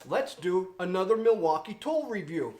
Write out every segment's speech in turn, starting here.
let's do another Milwaukee tool review.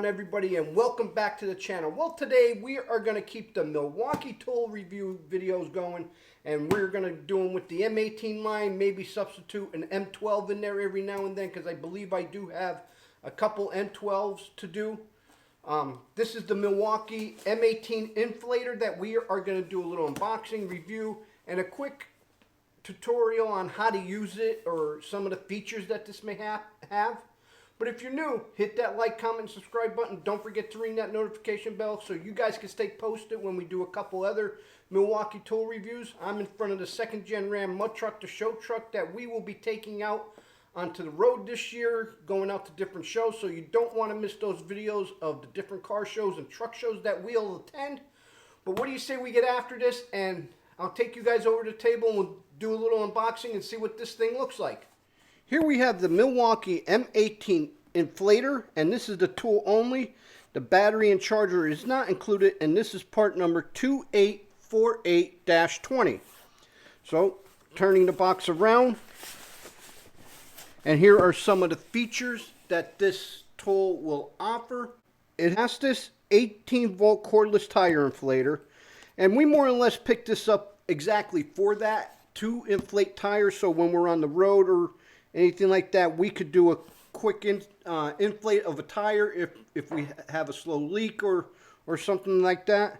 Everybody, and welcome back to the channel. Well, today we are going to keep the Milwaukee tool review videos going, and we're going to do them with the M18 line, maybe substitute an M12 in there every now and then, because I believe I do have a couple M12s to do. This is the Milwaukee M18 Inflator that we are going to do a little unboxing, review, and a quick tutorial on how to use it or some of the features that this may have. But if you're new, hit that like, comment, and subscribe button. Don't forget to ring that notification bell so you guys can stay posted when we do a couple other Milwaukee tool reviews. I'm in front of the second gen Ram mud truck, the show truck that we will be taking out onto the road this year, going out to different shows. So you don't want to miss those videos of the different car shows and truck shows that we'll attend. But what do you say we get after this, and I'll take you guys over to the table and we'll do a little unboxing and see what this thing looks like. Here we have the Milwaukee M18 Inflator, and this is the tool only. The battery and charger is not included, and this is part number 2848-20. So, turning the box around, and here are some of the features that this tool will offer. It has this 18-volt cordless tire inflator, and we more or less picked this up exactly for that, to inflate tires, so when we're on the road or anything like that, we could do a quick inflate of a tire if we have a slow leak or something like that.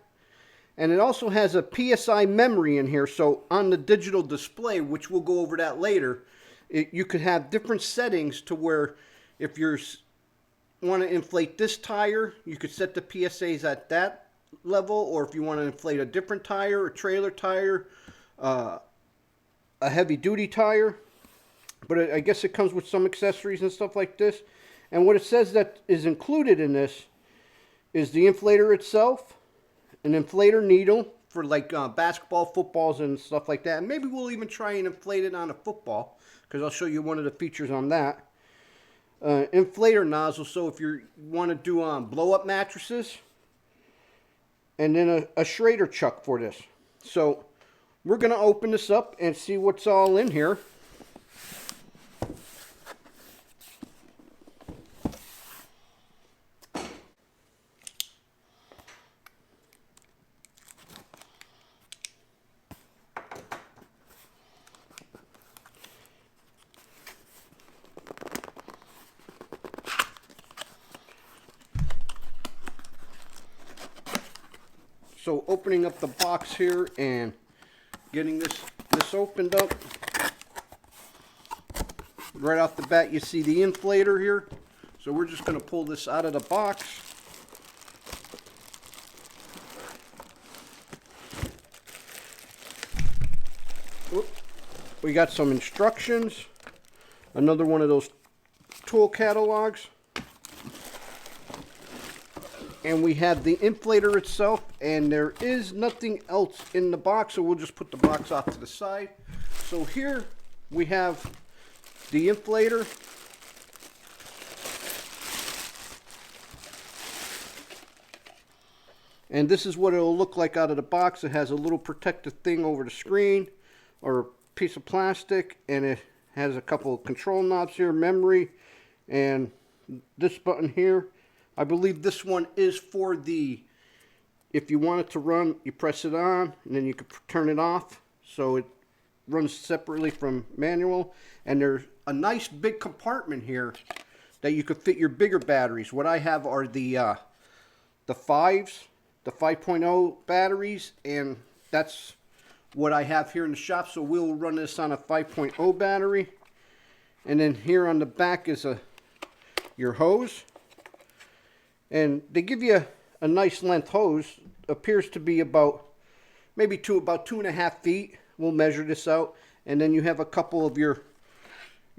And it also has a PSI memory in here, so on the digital display, which we'll go over that later, you could have different settings to where if you want to inflate this tire, you could set the PSAs at that level, or if you want to inflate a different tire, a trailer tire, a heavy duty tire. But I guess it comes with some accessories and stuff like this. And what it says that is included in this is the inflator itself, an inflator needle for like basketball, footballs, and stuff like that. And maybe we'll even try and inflate it on a football, because I'll show you one of the features on that. Inflator nozzle, so if you want to do blow-up mattresses. And then a Schrader chuck for this. So we're going to open this up and see what's all in here. So opening up the box here and getting this opened up. Right off the bat you see the inflator here. So we're just going to pull this out of the box. Oop. We got some instructions. Another one of those tool catalogs. And we have the inflator itself, and there is nothing else in the box, so we'll just put the box off to the side. So here we have the inflator. And this is what it'll look like out of the box. It has a little protective thing over the screen, or a piece of plastic, and it has a couple of control knobs here, memory, and this button here. I believe this one is for the, if you want it to run, you press it on, and then you can turn it off, so it runs separately from manual. And there's a nice big compartment here that you could fit your bigger batteries. What I have are the 5.0 batteries, and that's what I have here in the shop. So we'll run this on a 5.0 battery. And then here on the back is your hose. And they give you a nice length hose. Appears to be about maybe about 2.5 feet. We'll measure this out. And then you have a couple of your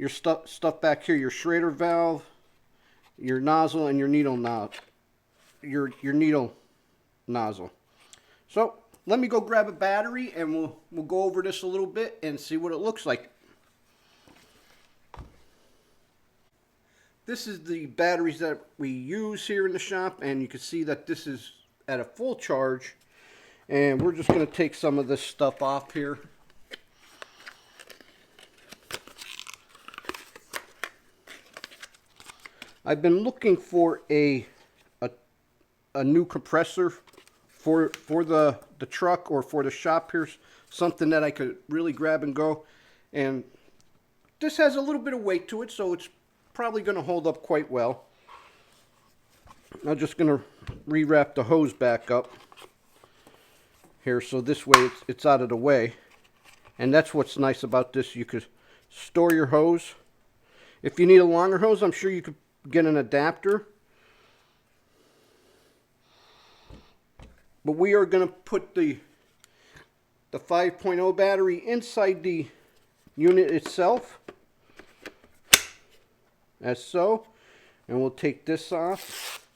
stuff back here, your Schrader valve, your nozzle, and your needle knob, your needle nozzle. So let me go grab a battery and we'll go over this a little bit and see what it looks like. This is the batteries that we use here in the shop, and you can see that this is at a full charge. And we're just going to take some of this stuff off here. I've been looking for a new compressor for the truck or for the shop here, something that I could really grab and go. And this has a little bit of weight to it, so it's probably going to hold up quite well. I'm just going to rewrap the hose back up here, so this way it's out of the way. And that's what's nice about this. You could store your hose. If you need a longer hose, I'm sure you could get an adapter. But we are going to put the 5.0 battery inside the unit itself, as so. And we'll take this off.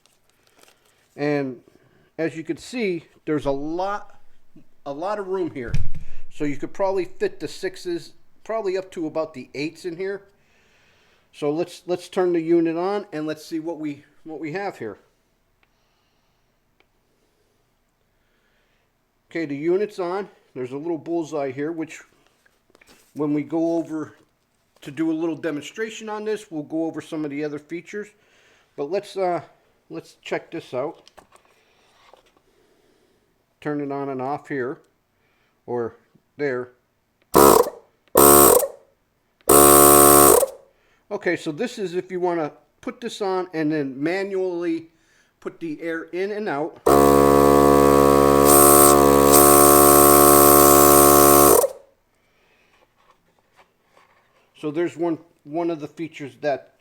And as you can see, there's a lot of room here. So you could probably fit the 6s, probably up to about the 8s in here. So let's turn the unit on and let's see what we have here. Okay, the unit's on. There's a little bullseye here, which when we go over to do a little demonstration on this, we'll go over some of the other features. But let's check this out. Turn it on and off here, or there. Okay, so this is if you want to put this on and then manually put the air in and out. So there's one of the features that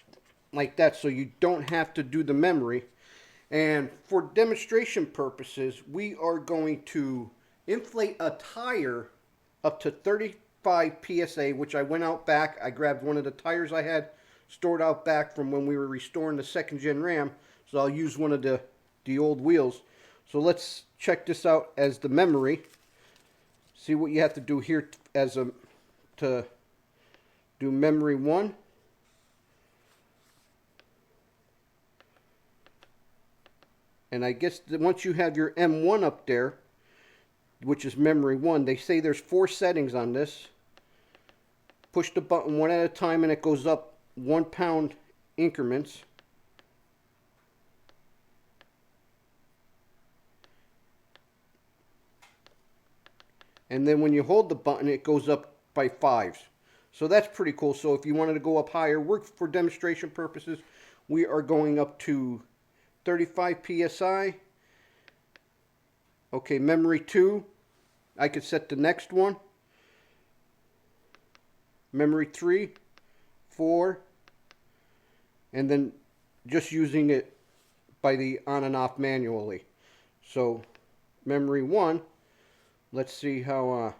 like that, so you don't have to do the memory. And for demonstration purposes, we are going to inflate a tire up to 35 PSA, which I went out back. I grabbed one of the tires I had stored out back from when we were restoring the 2nd gen Ram. So I'll use one of the old wheels. So let's check this out as the memory. See what you have to do here to do memory 1. And I guess that once you have your M1 up there, which is memory 1, they say there's 4 settings on this. Push the button one at a time and it goes up 1 pound increments. And then when you hold the button, it goes up by 5s. So that's pretty cool. So if you wanted to go up higher, for demonstration purposes, we are going up to 35 PSI. Okay, memory 2. I could set the next one. Memory 3, 4, and then just using it by the on and off manually. So memory 1, let's see how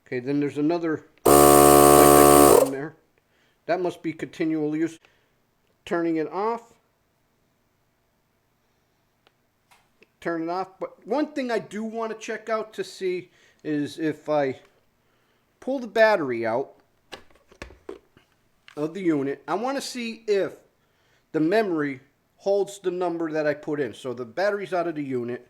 okay, then there's another in there. That must be continual use. Turning it off. Turn it off. But one thing I do want to check out to see is if I pull the battery out of the unit, I want to see if the memory holds the number that I put in. So the battery's out of the unit.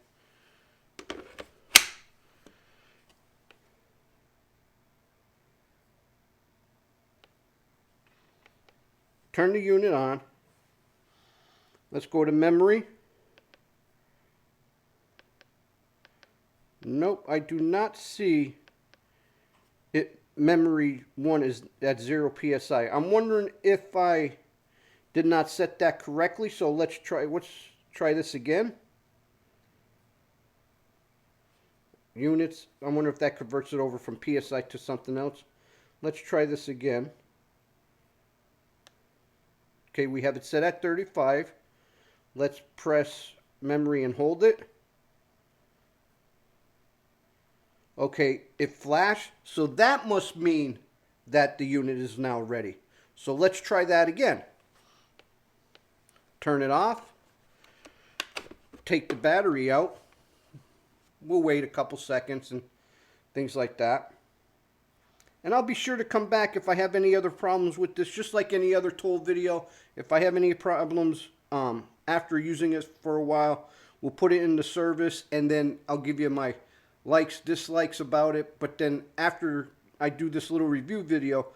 Turn the unit on. Let's go to memory. Nope, I do not see it. Memory 1 is at 0 PSI. I'm wondering if I did not set that correctly. So let's try this again. Units. I wonder if that converts it over from PSI to something else. Let's try this again. Okay, we have it set at 35. Let's press memory and hold it. Okay, it flashed, so that must mean that the unit is now ready. So let's try that again. Turn it off. take the battery out. We'll wait a couple seconds and things like that. And I'll be sure to come back if I have any other problems with this, just like any other tool video. If I have any problems after using it for a while, we'll put it into service, and then I'll give you my likes, dislikes about it. But then after I do this little review video,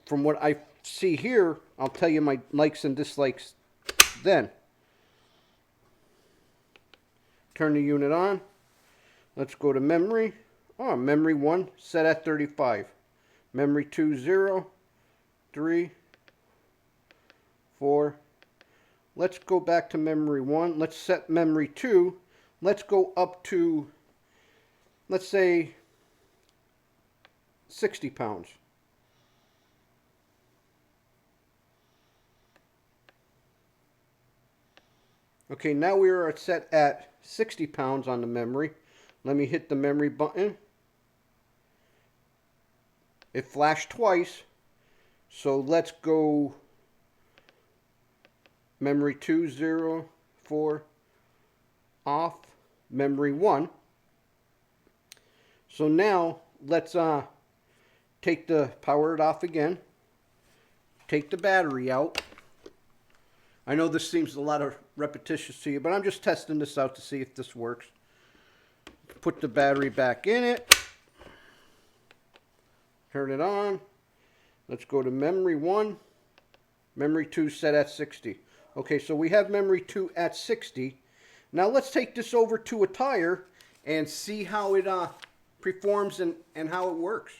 from what I see here, I'll tell you my likes and dislikes then. Turn the unit on. Let's go to memory. Oh, memory 1 set at 35. Memory 2, 0, 3, 4. Let's go back to memory 1. Let's set memory 2. Let's go up to, let's say, 60 pounds. Okay, now we are set at 60 pounds on the memory. Let me hit the memory button. It flashed twice, so let's go memory 2, 0, 4, off, memory 1. So now let's power it off again, take the battery out. I know this seems a lot of repetitious to you, but I'm just testing this out to see if this works. Put the battery back in it. Turn it on. Let's go to memory 1. Memory 2 set at 60. Okay, so we have memory 2 at 60. Now let's take this over to a tire and see how it performs and how it works.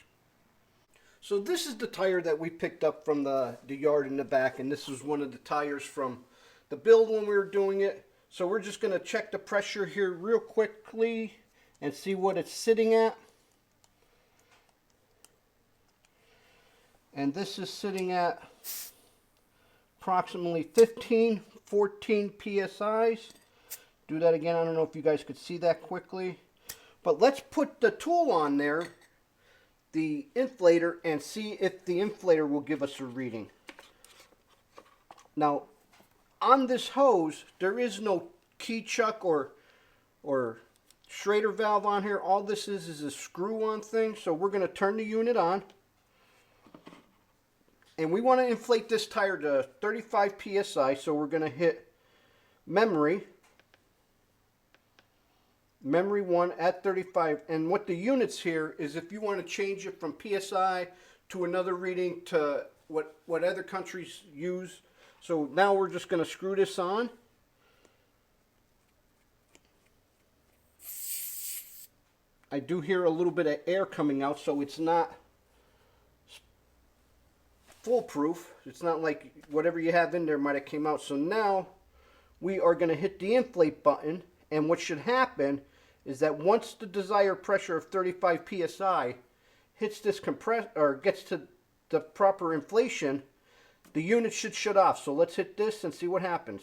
So this is the tire that we picked up from the yard in the back, and this was one of the tires from the build when we were doing it. So we're just going to check the pressure here real quickly and see what it's sitting at. And this is sitting at approximately 15, 14 PSIs. Do that again. I don't know if you guys could see that quickly. But let's put the tool on there, the inflator, and see if the inflator will give us a reading. Now, on this hose, there is no key chuck or Schrader valve on here. All this is a screw-on thing. So we're going to turn the unit on. And we want to inflate this tire to 35 PSI, so we're going to hit memory 1 at 35. And what the units here is, if you want to change it from PSI to another reading to what other countries use. So now we're just going to screw this on. I do hear a little bit of air coming out, so it's not foolproof. It's not like whatever you have in there might have came out. So now we are going to hit the inflate button, and what should happen is that once the desired pressure of 35 psi hits this or gets to the proper inflation, the unit should shut off. So let's hit this and see what happens.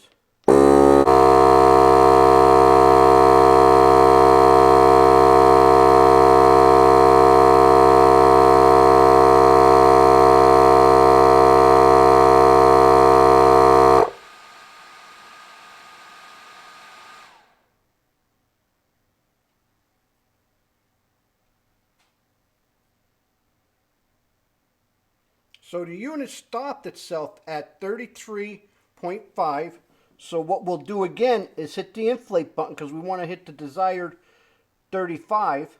So the unit stopped itself at 33.5. So what we'll do again is hit the inflate button, because we want to hit the desired 35.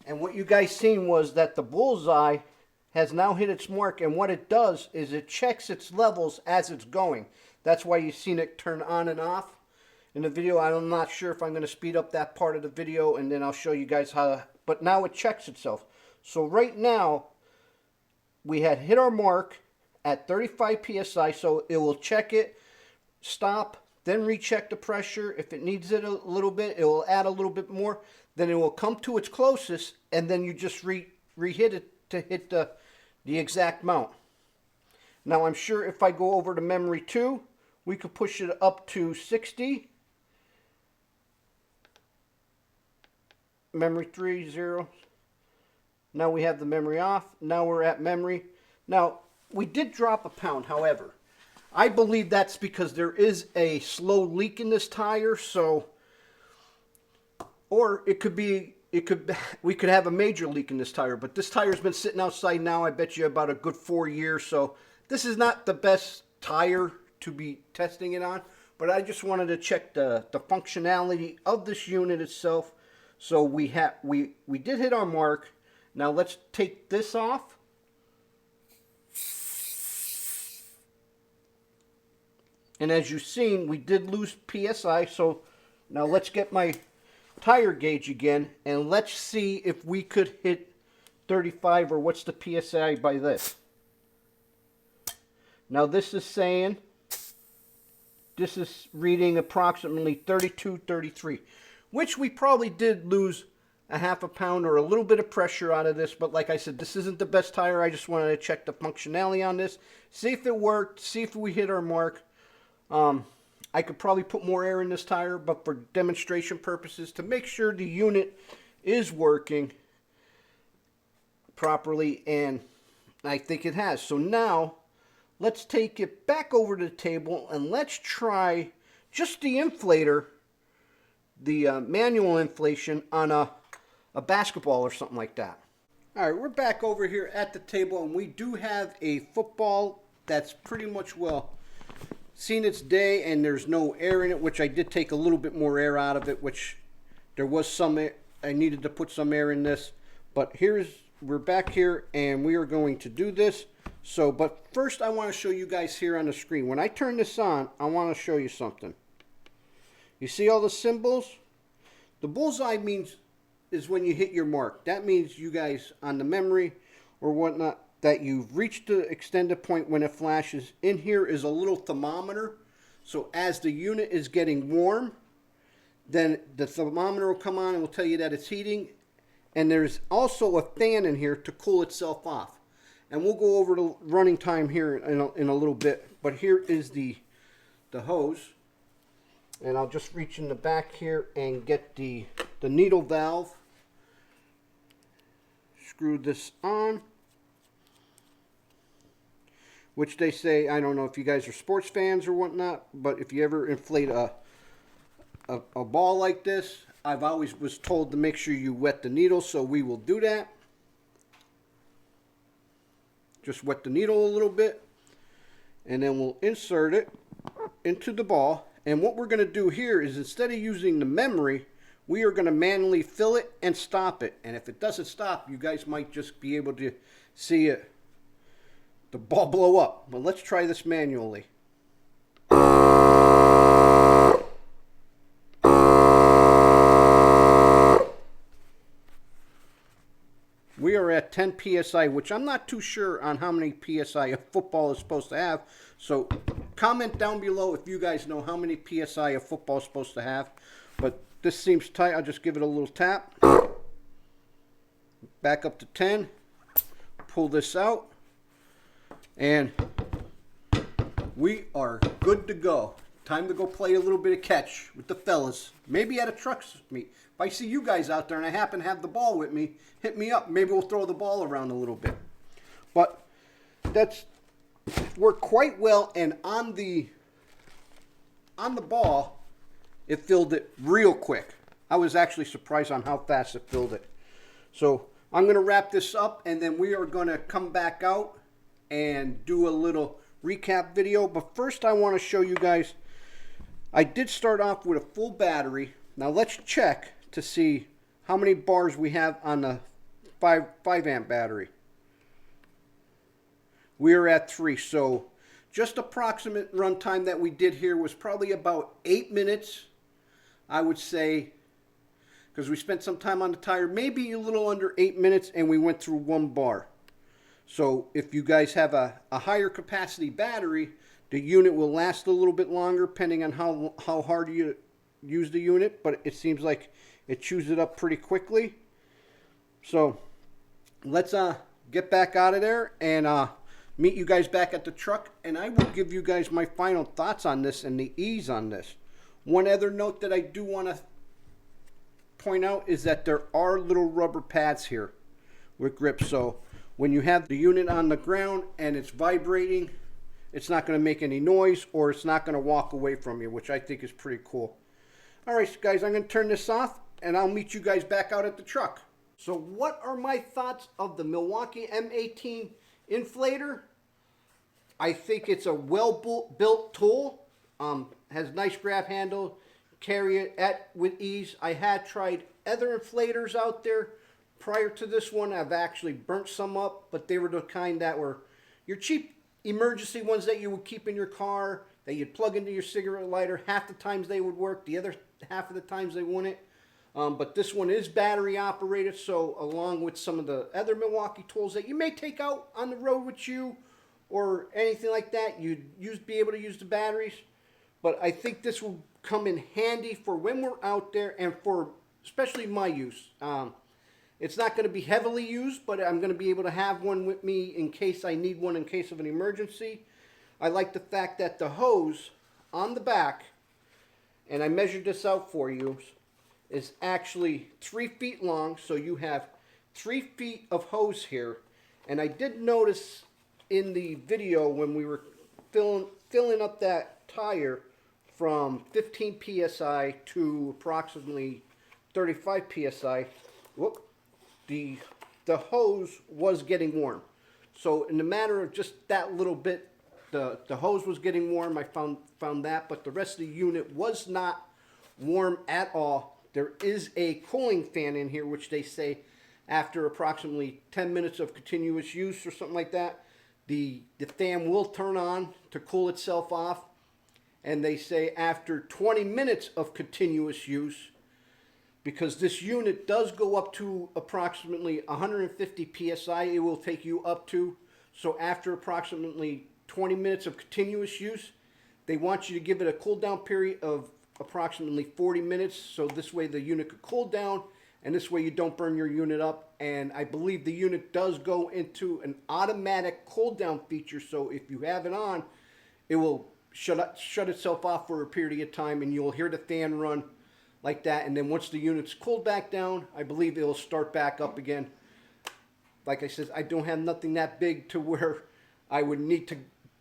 And what you guys seen was that the bullseye has now hit its mark, and what it does is it checks its levels as it's going. That's why you've seen it turn on and off in the video. I'm not sure if I'm going to speed up that part of the video, and then I'll show you guys how, but now it checks itself. So right now, we had hit our mark at 35 PSI, so it will check it, stop, then recheck the pressure. If it needs it a little bit, it will add a little bit more. Then it will come to its closest, and then you just re-hit it to hit the exact mount. Now I'm sure if I go over to memory 2, we could push it up to 60. memory 3, 0. Now we have the memory off. Now we're at memory. Now, we did drop a pound, however. I believe that's because there is a slow leak in this tire, so, or it could be, we could have a major leak in this tire, but this tire's been sitting outside now, I bet you about a good 4 years, so this is not the best tire to be testing it on, but I just wanted to check the functionality of this unit itself. So we did hit our mark. Now let's take this off. And as you've seen, we did lose PSI, so now let's get my tire gauge again, and let's see if we could hit 35, or what's the PSI by this. Now this is saying, this is reading approximately 32, 33, which we probably did lose a half a pound or a little bit of pressure out of this, but like I said, this isn't the best tire. I just wanted to check the functionality on this, see if it worked, see if we hit our mark. I could probably put more air in this tire, but for demonstration purposes, to make sure the unit is working properly, and I think it has. So now, let's take it back over to the table, and let's try just the inflator, the manual inflation on a basketball or something like that. All right, we're back over here at the table, and we do have a football that's pretty much, well, seen its day, and there's no air in it, which I did take a little bit more air out of it, which there was some air. I needed to put some air in this, but we're back here, and we are going to do this. So, but first I want to show you guys here on the screen. When I turn this on, I want to show you something. You see all the symbols? The bullseye is when you hit your mark. That means you guys on the memory or whatnot, that you've reached the extended point when it flashes. In here is a little thermometer. So as the unit is getting warm, then the thermometer will come on and will tell you that it's heating. And there's also a fan in here to cool itself off. And we'll go over the running time here in a little bit. But here is the hose. And I'll just reach in the back here and get the needle valve. Screw this on. Which they say, I don't know if you guys are sports fans or whatnot, but if you ever inflate a ball like this, I've always was told to make sure you wet the needle, so we will do that. Just wet the needle a little bit, and then we'll insert it into the ball. And what we're going to do here is, instead of using the memory, we are going to manually fill it and stop it. And if it doesn't stop, you guys might just be able to see it, the ball blow up. But let's try this manually. We are at 10 PSI, which I'm not too sure on how many PSI a football is supposed to have. So comment down below if you guys know how many PSI a football is supposed to have. But this seems tight. I'll just give it a little tap. Back up to 10. Pull this out. And we are good to go. Time to go play a little bit of catch with the fellas. Maybe at a truck meet. If I see you guys out there and I happen to have the ball with me, hit me up. Maybe we'll throw the ball around a little bit. But that's worked quite well. And on the ball, it filled it real quick. I was actually surprised on how fast it filled it. So I'm going to wrap this up, and then we are going to come back out and do a little recap video. But first I want to show you guys, I did start off with a full battery. Now let's check to see how many bars we have on the 5 amp battery. We are at 3. So just approximate runtime that we did here was probably about 8 minutes, I would say, because we spent some time on the tire, maybe a little under 8 minutes, and we went through 1 bar. So if you guys have a higher capacity battery, the unit will last a little bit longer depending on how hard you use the unit, but it seems like it chews it up pretty quickly. So let's get back out of there and meet you guys back at the truck, and I will give you guys my final thoughts on this and the ease on this. One other note that I do want to point out is that there are little rubber pads here with grips. So when you have the unit on the ground and it's vibrating, it's not going to make any noise, or it's not going to walk away from you, which I think is pretty cool. All right, guys, I'm going to turn this off, and I'll meet you guys back out at the truck. So what are my thoughts of the Milwaukee M18 Inflator? I think it's a well-built tool. Has nice grab handle, carry it with ease. I had tried other inflators out there prior to this one. I've actually burnt some up, but they were the kind that were your cheap emergency ones that you would keep in your car, that you'd plug into your cigarette lighter. Half the times they would work, the other half of the times they wouldn't. But this one is battery operated, so along with some of the other Milwaukee tools that you may take out on the road with you or anything like that, you'd be able to use the batteries. But I think this will come in handy for when we're out there, and for especially my use. It's not going to be heavily used, but I'm going to be able to have one with me in case I need one in case of an emergency. I like the fact that the hose on the back, and I measured this out for you, is actually 3 feet long. So you have 3 feet of hose here. And I did notice in the video when we were filling up that tire from 15 psi to approximately 35 psi, whoop, the hose was getting warm. So in the matter of just that little bit, the hose was getting warm. I found that, but the rest of the unit was not warm at all. There is a cooling fan in here, which they say after approximately 10 minutes of continuous use or something like that, the fan will turn on to cool itself off. And they say after 20 minutes of continuous use, because this unit does go up to approximately 150 psi, it will take you up to. So after approximately 20 minutes of continuous use, they want you to give it a cool down period of approximately 40 minutes. So this way the unit could cool down, and this way you don't burn your unit up. And I believe the unit does go into an automatic cool down feature. So if you have it on, it will shut itself off for a period of time, and you'll hear the fan run like that. And then once the unit's cooled back down, I believe it'll start back up again. Like I said, I don't have nothing that big to where I would need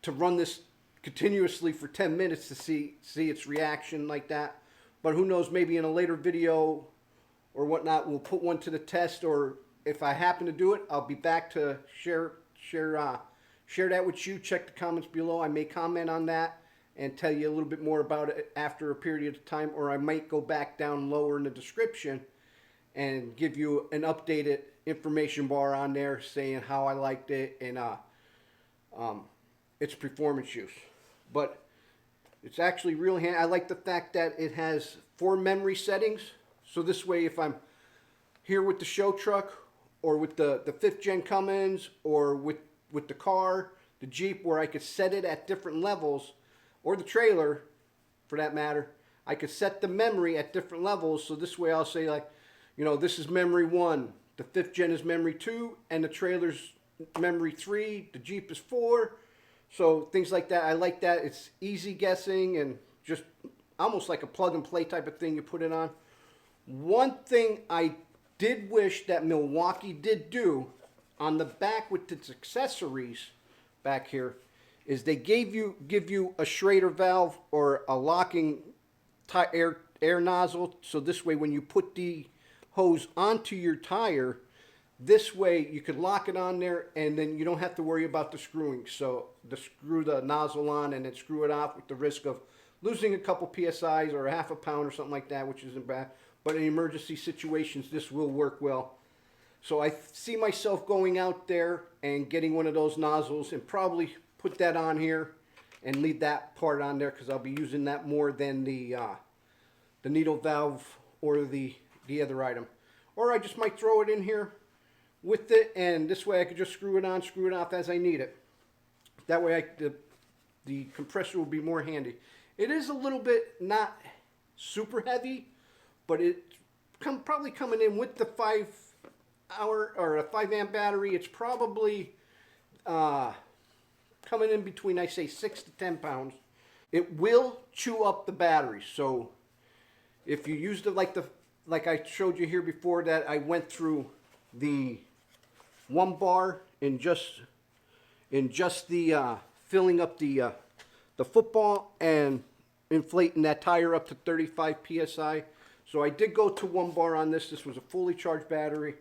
to run this continuously for 10 minutes to see its reaction like that. But who knows, maybe in a later video or whatnot, we'll put one to the test, or if I happen to do it, I'll be back to share that with you. Check the comments below. I may comment on that and tell you a little bit more about it after a period of time, or I might go back down lower in the description and give you an updated information bar on there saying how I liked it and its performance use. But it's actually real handy. I like the fact that it has 4 memory settings, so this way if I'm here with the show truck or with the 5th gen Cummins or with the car, the Jeep, where I could set it at different levels, or the trailer for that matter, I could set the memory at different levels. So this way I'll say, like, you know, this is memory 1, the 5th gen is memory 2, and the trailer's memory 3, the Jeep is 4. So things like that. I like that. It's easy guessing and just almost like a plug and play type of thing. You put it on. One thing I did wish that Milwaukee did do on the back with its accessories back here is they give you a Schrader valve or a locking air nozzle. So this way when you put the hose onto your tire, this way you could lock it on there, and then you don't have to worry about the screwing. So to screw the nozzle on and then screw it off with the risk of losing a couple PSIs or a half a pound or something like that, which isn't bad. But in emergency situations, this will work well. So I see myself going out there and getting one of those nozzles and probably put that on here and leave that part on there, because I'll be using that more than the needle valve or the other item. Or I just might throw it in here with it, and this way I could just screw it on, screw it off as I need it. That way the compressor will be more handy. It is a little bit not super heavy, but it's probably coming in with the 5 hour or a 5 amp battery. It's probably coming in between, I say, 6 to 10 pounds. It will chew up the battery. So if you use the like I showed you here before, that I went through the 1 bar in just the filling up the football and inflating that tire up to 35 psi. So I did go to 1 bar on this. This was a fully charged battery.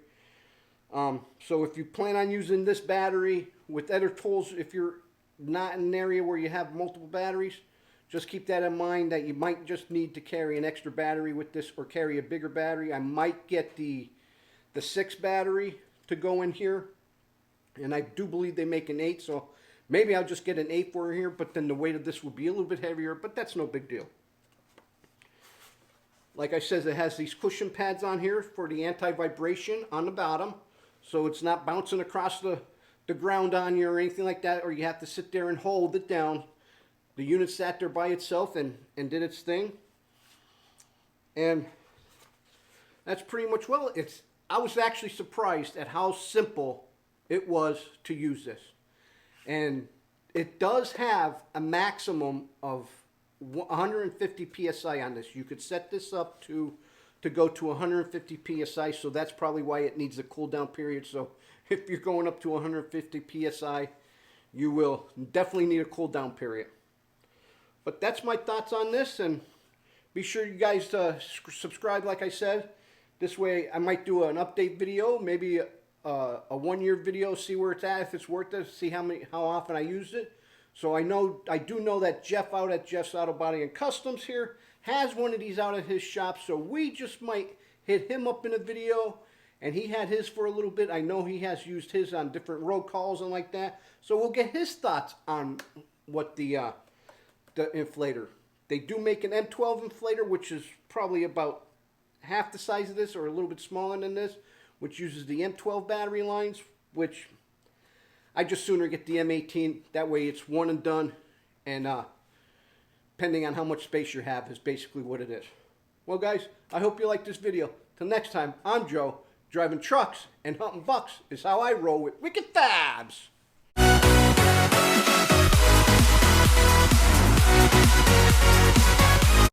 So if you plan on using this battery with other tools, if you're not in an area where you have multiple batteries, just keep that in mind, that you might just need to carry an extra battery with this, or carry a bigger battery. I might get the 6 battery to go in here, and I do believe they make an 8, so maybe I'll just get an 8 for here, but then the weight of this will be a little bit heavier, but that's no big deal. Like I said, it has these cushion pads on here for the anti-vibration on the bottom, so it's not bouncing across the ground on you or anything like that, or you have to sit there and hold it down. The unit sat there by itself and did its thing. And that's pretty much, well, I was actually surprised at how simple it was to use this. And it does have a maximum of 150 psi on this. You could set this up to go to 150 psi, so that's probably why it needs a cool down period. So if you're going up to 150 psi, you will definitely need a cool down period. But that's my thoughts on this, and be sure you guys subscribe, like I said. This way I might do an update video, maybe a 1-year video, see where it's at, if it's worth it, see how often I used it. So I do know that Jeff out at Jeff's Auto Body and Customs here has one of these out at his shop, so we just might hit him up in a video. And he had his for a little bit. I know he has used his on different road calls and like that. So we'll get his thoughts on what the inflator. They do make an M12 inflator, which is probably about half the size of this, or a little bit smaller than this, which uses the M12 battery lines, which I just sooner get the M18. That way it's one and done, and depending on how much space you have is basically what it is. Well, guys, I hope you liked this video. Till next time, I'm Joe. Driving trucks and hunting bucks is how I roll with Wicked Fabz.